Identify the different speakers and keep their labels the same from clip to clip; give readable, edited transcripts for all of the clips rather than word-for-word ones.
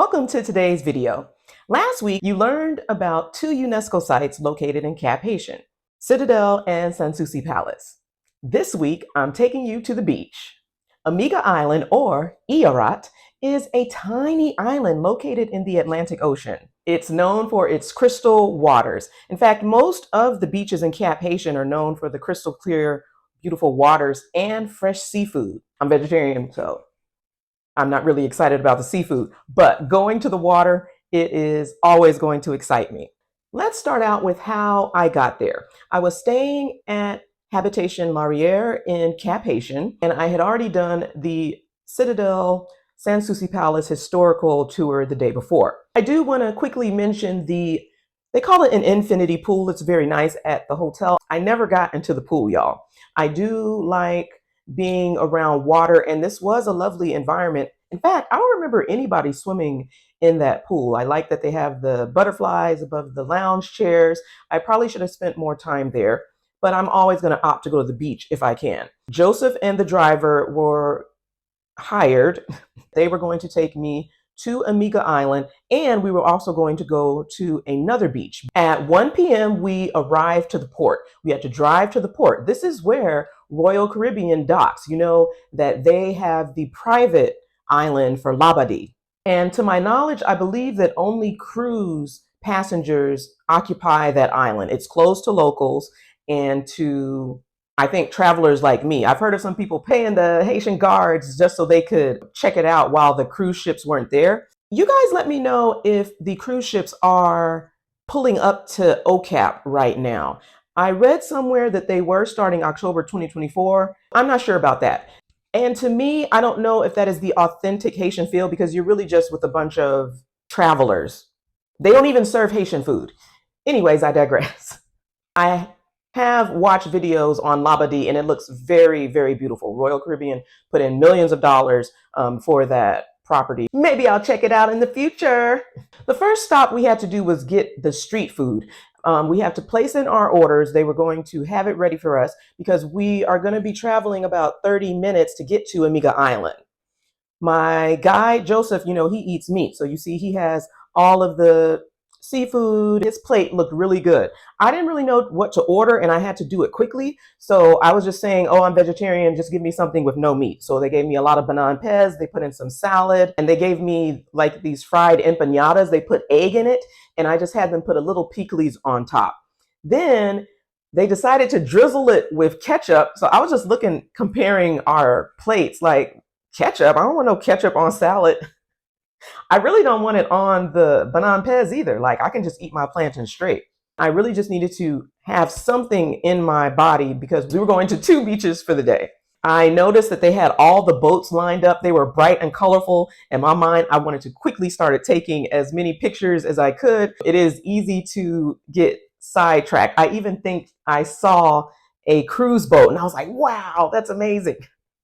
Speaker 1: Welcome to today's video. Last week, you learned about two UNESCO sites located in Cap Haitian, Citadel and Sanssouci Palace. This week, I'm taking you to the beach. Amiga Island, or Iorat, is a tiny island located in the Atlantic Ocean. It's known for its crystal waters. In fact, most of the beaches in Cap Haitian are known for the crystal clear, beautiful waters and fresh seafood. I'm vegetarian, so I'm not really excited about the seafood, but going to the water, it is always going to excite me. Let's start out with how I got there. I was staying at Habitation Laurier in Cap Haitian, and I had already done the Citadel Sanssouci Palace historical tour the day before. I do want to quickly mention they call it an infinity pool. It's very nice at the hotel. I never got into the pool, y'all. I do like being around water, and this was a lovely environment. In fact, I don't remember anybody swimming in that pool. I like that they have the butterflies above the lounge chairs. I probably should have spent more time there, but I'm always going to opt to go to the beach if I can. Joseph and the driver were hired. They were going to take me to Amiga Island, and we were also going to go to another beach. At 1 p.m., we arrived to the port. We had to drive to the port. This is where Royal Caribbean docks. You know that they have the private island for Labadee. And to my knowledge, I believe that only cruise passengers occupy that island. It's closed to locals and to, I think, travelers like me. I've heard of some people paying the Haitian guards just so they could check it out while the cruise ships weren't there. You guys let me know if the cruise ships are pulling up to OCAP right now. I read somewhere that they were starting October 2024. I'm not sure about that. And to me, I don't know if that is the authentic Haitian feel, because you're really just with a bunch of travelers. They don't even serve Haitian food. Anyways, I digress. I have watched videos on Labadee, and it looks very, very beautiful. Royal Caribbean put in millions of dollars for that property. Maybe I'll check it out in the future. The first stop we had to do was get the street food. We have to place in our orders. They were going to have it ready for us because we are going to be traveling about 30 minutes to get to Amiga Island. My guy, Joseph, he eats meat. So you see, he has all of the seafood. His plate looked really good. I didn't really know what to order, and I had to do it quickly. So I was just saying, oh, I'm vegetarian. Just give me something with no meat. So they gave me a lot of banana pez. They put in some salad, and they gave me like these fried empanadas. They put egg in it, and I just had them put a little pickles on top. Then they decided to drizzle it with ketchup. So I was just comparing our plates, like, ketchup? I don't want no ketchup on salad. I really don't want it on the banana pez either. Like, I can just eat my plantain straight. I really just needed to have something in my body because we were going to 2 beaches for the day. I noticed that they had all the boats lined up. They were bright and colorful. In my mind, I wanted to quickly start taking as many pictures as I could. It is easy to get sidetracked. I even think I saw a cruise boat, and I was like, wow, that's amazing.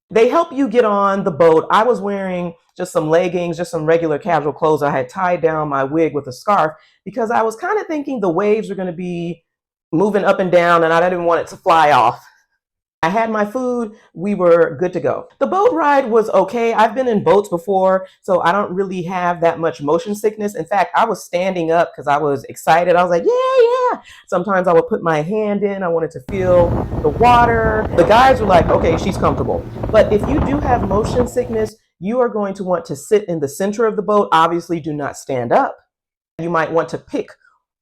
Speaker 1: They help you get on the boat. I was wearing just some leggings, just some regular casual clothes. I had tied down my wig with a scarf because I was kind of thinking the waves were going to be moving up and down, and I didn't want it to fly off. I had my food. We were good to go. The boat ride was okay. I've been in boats before, so I don't really have that much motion sickness. In fact, I was standing up because I was excited. I was like, yeah. Sometimes I would put my hand in. I wanted to feel the water. The guys were like, okay, she's comfortable. But if you do have motion sickness, you are going to want to sit in the center of the boat. Obviously, do not stand up. You might want to pick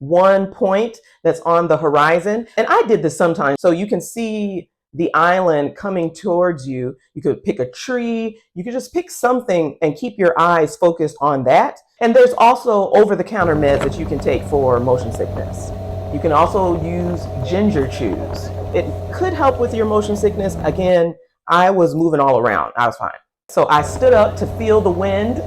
Speaker 1: one point that's on the horizon. And I did this sometimes. So you can see the island coming towards you. You could pick a tree. You could just pick something and keep your eyes focused on that. And there's also over-the-counter meds that you can take for motion sickness. You can also use ginger chews. It could help with your motion sickness. Again, I was moving all around. I was fine. So I stood up to feel the wind,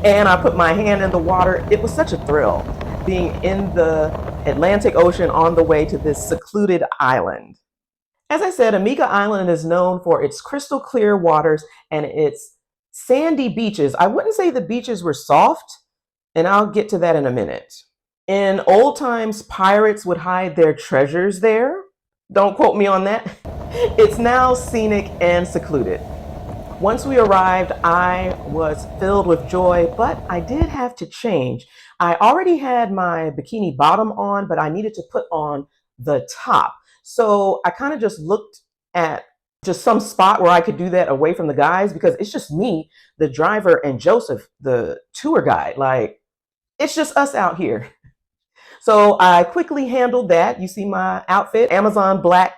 Speaker 1: and I put my hand in the water. It was such a thrill being in the Atlantic Ocean on the way to this secluded island. As I said, Amiga Island is known for its crystal clear waters and its sandy beaches. I wouldn't say the beaches were soft, and I'll get to that in a minute. In old times, pirates would hide their treasures there. Don't quote me on that. It's now scenic and secluded. Once we arrived, I was filled with joy, but I did have to change. I already had my bikini bottom on, but I needed to put on the top. So I kind of just looked at just some spot where I could do that away from the guys, because it's just me, the driver, and Joseph, the tour guide. Like, it's just us out here. So I quickly handled that. You see my outfit, Amazon black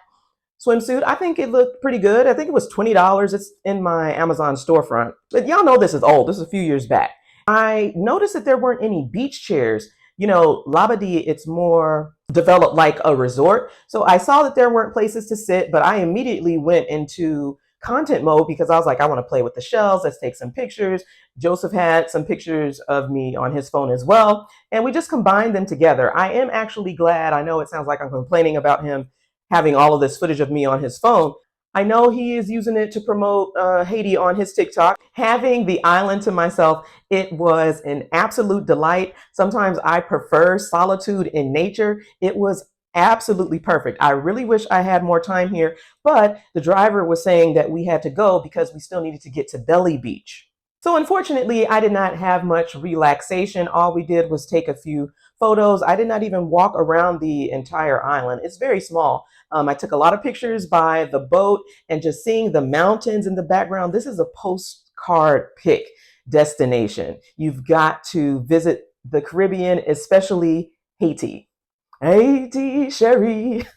Speaker 1: swimsuit. I think it looked pretty good. I think it was $20. It's in my Amazon storefront. But y'all know this is old. This is a few years back. I noticed that there weren't any beach chairs. You know, Labadee, it's more developed like a resort. So I saw that there weren't places to sit, but I immediately went into content mode because I was like, I want to play with the shells. Let's take some pictures. Joseph had some pictures of me on his phone as well. And we just combined them together. I am actually glad. I know it sounds like I'm complaining about him having all of this footage of me on his phone. I know he is using it to promote Haiti on his TikTok. Having the island to myself, it was an absolute delight. Sometimes I prefer solitude in nature. It was absolutely perfect. I really wish I had more time here, but the driver was saying that we had to go because we still needed to get to Dhaloo Beach. So unfortunately, I did not have much relaxation. All we did was take a few photos. I did not even walk around the entire island. It's very small. I took a lot of pictures by the boat and just seeing the mountains in the background. This is a postcard pic destination. You've got to visit the Caribbean, especially Haiti. Ayiti Cherie,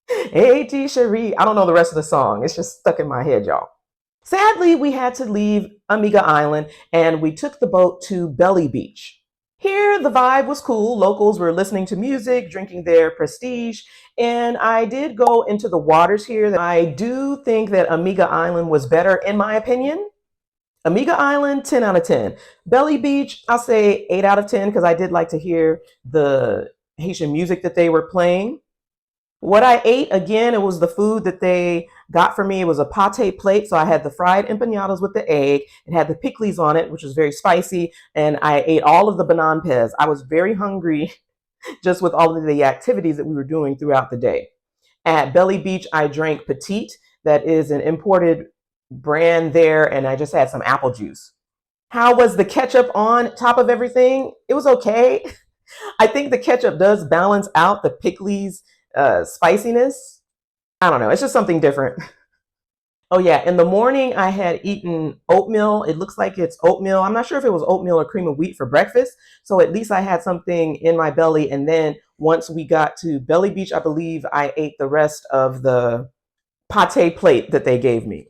Speaker 1: Ayiti Cherie. I don't know the rest of the song. It's just stuck in my head, y'all. Sadly, we had to leave Amiga Island and we took the boat to Dhaloo Beach. Here, the vibe was cool. Locals were listening to music, drinking their prestige, and I did go into the waters here. I do think that Amiga Island was better, in my opinion. Amiga Island, 10 out of 10. Dhaloo Beach, I'll say 8 out of 10 because I did like to hear the Haitian music that they were playing. What I ate, again, it was the food that they got for me. It was a pate plate. So I had the fried empanadas with the egg. It had the pickles on it, which was very spicy. And I ate all of the bananpez. I was very hungry just with all of the activities that we were doing throughout the day. At Dhaloo Beach, I drank Petite. That is an imported brand there. And I just had some apple juice. How was the ketchup on top of everything? It was okay. I think the ketchup does balance out the pickles spiciness. I don't know. It's just something different. Oh yeah, in the morning I had eaten oatmeal. It looks like it's oatmeal. I'm not sure if it was oatmeal or cream of wheat for breakfast. So at least I had something in my belly. And then once we got to Dhaloo Beach, I believe I ate the rest of the pate plate that they gave me.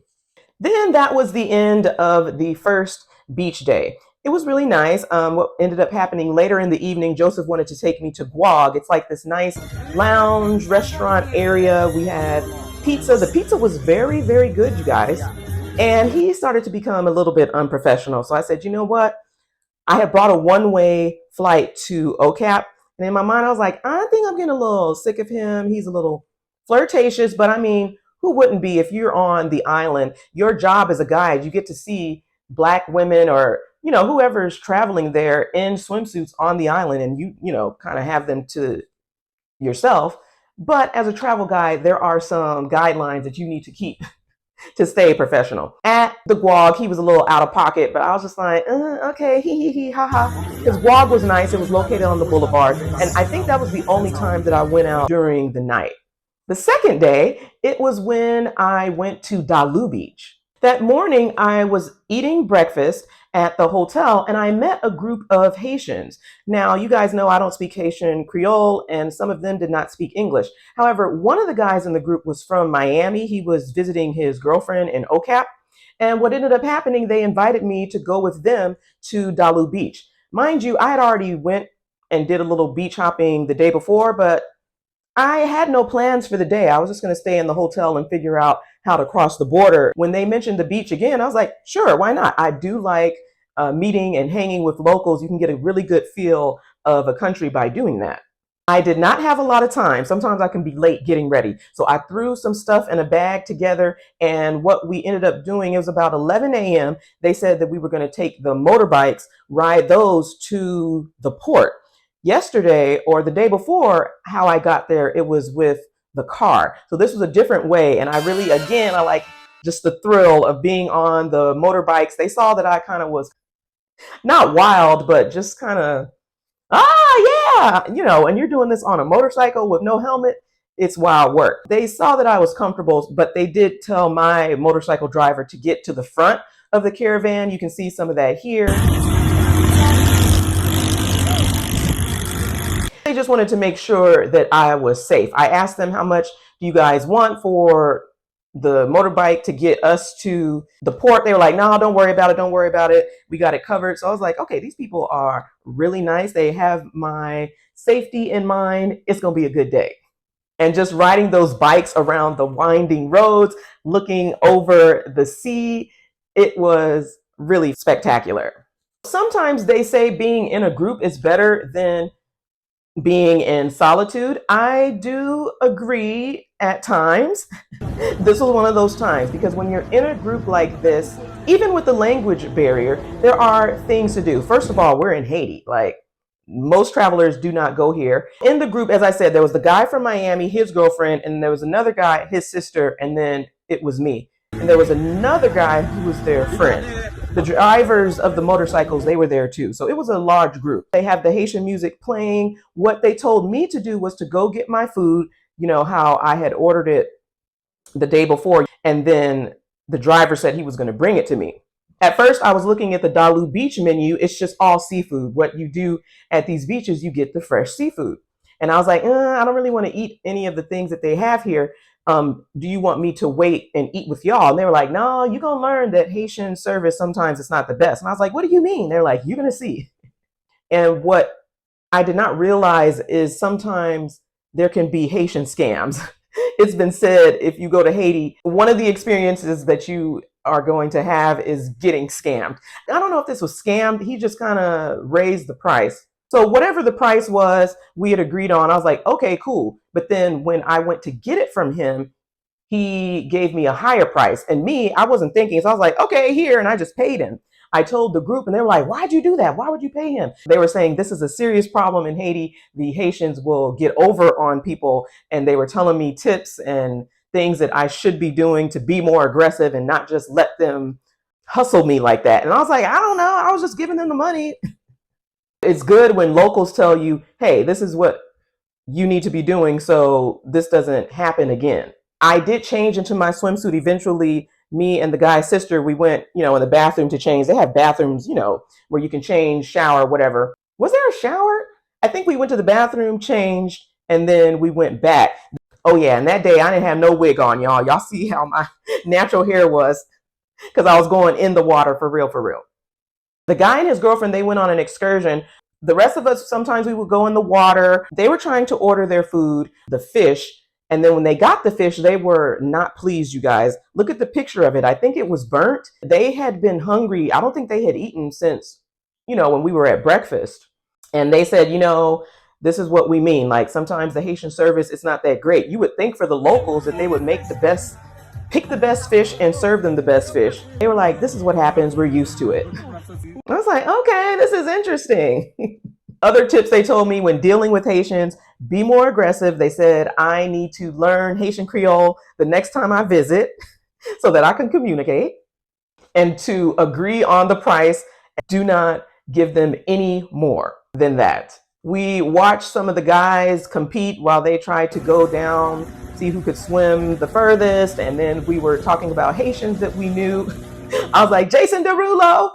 Speaker 1: Then that was the end of the first beach day. It was really nice. What ended up happening later in the evening, Joseph wanted to take me to GWOG. It's like this nice lounge restaurant area. We had pizza. The pizza was very, very good, you guys. And he started to become a little bit unprofessional. So I said, you know what? I had brought a one-way flight to OCAP. And in my mind, I was like, I think I'm getting a little sick of him. He's a little flirtatious, but I mean, who wouldn't be if you're on the island? Your job as a guide, you get to see Black women or, you know, whoever's traveling there in swimsuits on the island, and you know, kind of have them to yourself. But as a travel guide, there are some guidelines that you need to keep to stay professional. At the GWOG, he was a little out of pocket, but I was just like, okay, hee, ha, ha. Because GWOG was nice. It was located on the boulevard. And I think that was the only time that I went out during the night. The second day, it was when I went to Dhaloo Beach. That morning, I was eating breakfast at the hotel and I met a group of Haitians. Now, you guys know I don't speak Haitian Creole and some of them did not speak English. However, one of the guys in the group was from Miami. He was visiting his girlfriend in OCAP. And what ended up happening, they invited me to go with them to Dhaloo Beach. Mind you, I had already went and did a little beach hopping the day before, but I had no plans for the day. I was just going to stay in the hotel and figure out how to cross the border. When they mentioned the beach again, I was like, sure, why not? I do like meeting and hanging with locals. You can get a really good feel of a country by doing that. I did not have a lot of time. Sometimes I can be late getting ready. So I threw some stuff in a bag together. And what we ended up doing, it was about 11 a.m. They said that we were going to take the motorbikes, ride those to the port. Yesterday or the day before, how I got there, it was with the car. So this was a different way. And I really, again, I like Just the thrill of being on the motorbikes. They saw that I kind of was not wild, but just kind of, yeah, and you're doing this on a motorcycle with no helmet. It's wild work. They saw that I was comfortable, but they did tell my motorcycle driver to get to the front of the caravan. You can see some of that here. They just wanted to make sure that I was safe. I asked them, how much do you guys want for the motorbike to get us to the port? They were like, no, don't worry about it. Don't worry about it. We got it covered. So I was like, okay, these people are really nice. They have my safety in mind. It's going to be a good day. And just riding those bikes around the winding roads, looking over the sea, it was really spectacular. Sometimes they say being in a group is better than being in solitude. I do agree at times. This was one of those times, because when you're in a group like this, even with the language barrier, there are things to do. First of all, we're in Haiti. Like, most travelers do not go here. In the group, as I said, there was the guy from Miami, his girlfriend, and there was another guy, his sister, and then it was me. And there was another guy who was their friend. The drivers of the motorcycles, they were there too. So it was a large group. They have the Haitian music playing. What they told me to do was to go get my food, how I had ordered it the day before. And then the driver said he was going to bring it to me. At first, I was looking at the Dhaloo Beach menu. It's just all seafood. What you do at these beaches, you get the fresh seafood. And I was like, I don't really want to eat any of the things that they have here. Do you want me to wait and eat with y'all? And they were like, no, you're going to learn that Haitian service, sometimes it's not the best. And I was like, what do you mean? They're like, you're going to see. And what I did not realize is sometimes there can be Haitian scams. It's been said, if you go to Haiti, one of the experiences that you are going to have is getting scammed. I don't know if this was scammed. He just kind of raised the price. So whatever the price was, we had agreed on. I was like, okay, cool. But then when I went to get it from him, he gave me a higher price. And me, I wasn't thinking. So I was like, okay, here. And I just paid him. I told the group and they were like, why'd you do that? Why would you pay him? They were saying this is a serious problem in Haiti. The Haitians will get over on people. And they were telling me tips and things that I should be doing to be more aggressive and not just let them hustle me like that. And I was like, I don't know. I was just giving them the money. It's good when locals tell you, hey, this is what you need to be doing so this doesn't happen again. I did change into my swimsuit eventually. Me and the guy's sister, we went, in the bathroom to change. They have bathrooms, where you can change, shower, whatever. Was there a shower? I think we went to the bathroom, changed, and then we went back. Oh yeah, and that day I didn't have no wig on, y'all. Y'all see how my natural hair was, because I was going in the water for real, for real. The guy and his girlfriend, they went on an excursion. The rest of us, sometimes we would go in the water. They were trying to order their food, the fish. And then when they got the fish, they were not pleased, you guys. Look at the picture of it. I think it was burnt. They had been hungry. I don't think they had eaten since, when we were at breakfast. And they said, this is what we mean. Like, sometimes the Haitian service, it's not that great. You would think for the locals that they would pick the best fish and serve them the best fish. They were like, this is what happens. We're used to it. I was like, okay, this is interesting. Other tips they told me when dealing with Haitians, be more aggressive. They said, I need to learn Haitian Creole the next time I visit so that I can communicate, and to agree on the price. Do not give them any more than that. We watched some of the guys compete while they tried to go down, see who could swim the furthest. And then we were talking about Haitians that we knew. I was like, Jason Derulo.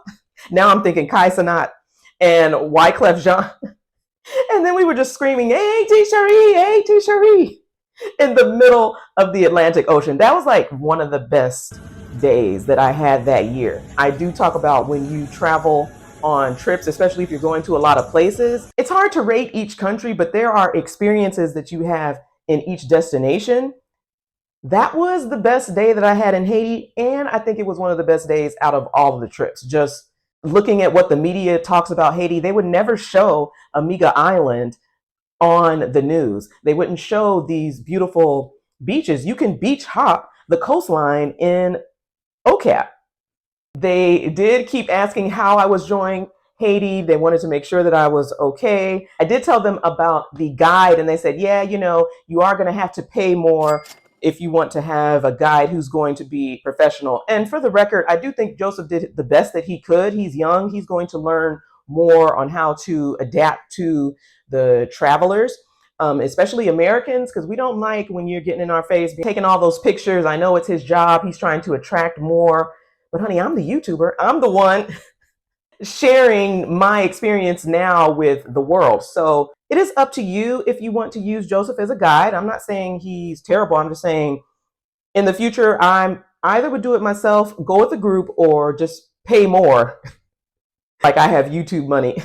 Speaker 1: Now I'm thinking Kai Sanat and Wyclef Jean. And then we were just screaming, Ayiti Cherie, Ayiti Cherie, in the middle of the Atlantic Ocean. That was like one of the best days that I had that year. I do talk about when you travel on trips, especially if you're going to a lot of places. It's hard to rate each country, but there are experiences that you have in each destination. That was the best day that I had in Haiti. And I think it was one of the best days out of all of the trips. Just looking at what the media talks about Haiti, they would never show Amiga Island on the news. They wouldn't show these beautiful beaches. You can beach hop the coastline in OCAP. They did keep asking how I was enjoying Haiti. They wanted to make sure that I was okay. I did tell them about the guide, and they said, yeah, you are going to have to pay more. if you want to have a guide who's going to be professional. And for the record, I do think Joseph did the best that he could. He's young. He's going to learn more on how to adapt to the travelers, especially Americans, because we don't like when you're getting in our face, taking all those pictures. I know it's his job. He's trying to attract more. But honey, I'm the YouTuber. I'm the one sharing my experience now with the world. So it is up to you if you want to use Joseph as a guide. I'm not saying he's terrible. I'm just saying in the future, I'm either would do it myself, go with a group, or just pay more. Like I have YouTube money.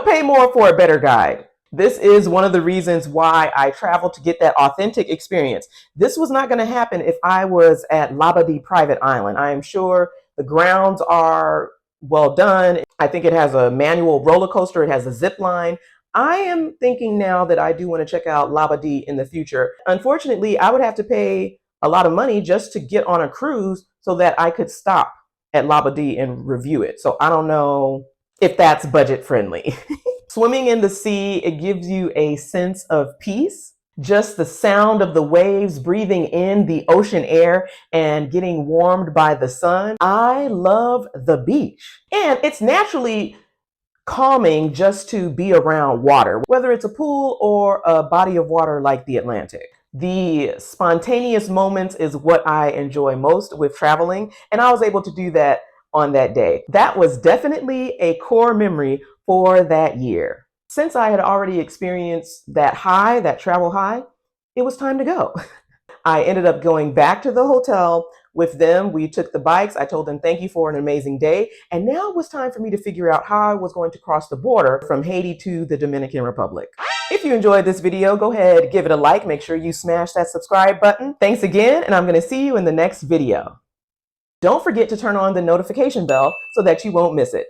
Speaker 1: Pay more for a better guide. This is one of the reasons why I travel, to get that authentic experience. This was not going to happen if I was at Labadee Private Island. I am sure the grounds are well done. I think it has a manual roller coaster. It has a zip line. I am thinking now that I do want to check out Labadee in the future. Unfortunately, I would have to pay a lot of money just to get on a cruise so that I could stop at Labadee and review it. So I don't know if that's budget friendly. Swimming in the sea, it gives you a sense of peace. Just the sound of the waves, breathing in the ocean air and getting warmed by the sun. I love the beach. And it's naturally calming just to be around water, whether it's a pool or a body of water like the Atlantic. The spontaneous moments is what I enjoy most with traveling, and I was able to do that on that day. That was definitely a core memory for that year. Since I had already experienced that high, that travel high, it was time to go. I ended up going back to the hotel with them. We took the bikes. I told them thank you for an amazing day. And now it was time for me to figure out how I was going to cross the border from Haiti to the Dominican Republic. If you enjoyed this video, go ahead, give it a like. Make sure you smash that subscribe button. Thanks again, and I'm going to see you in the next video. Don't forget to turn on the notification bell so that you won't miss it.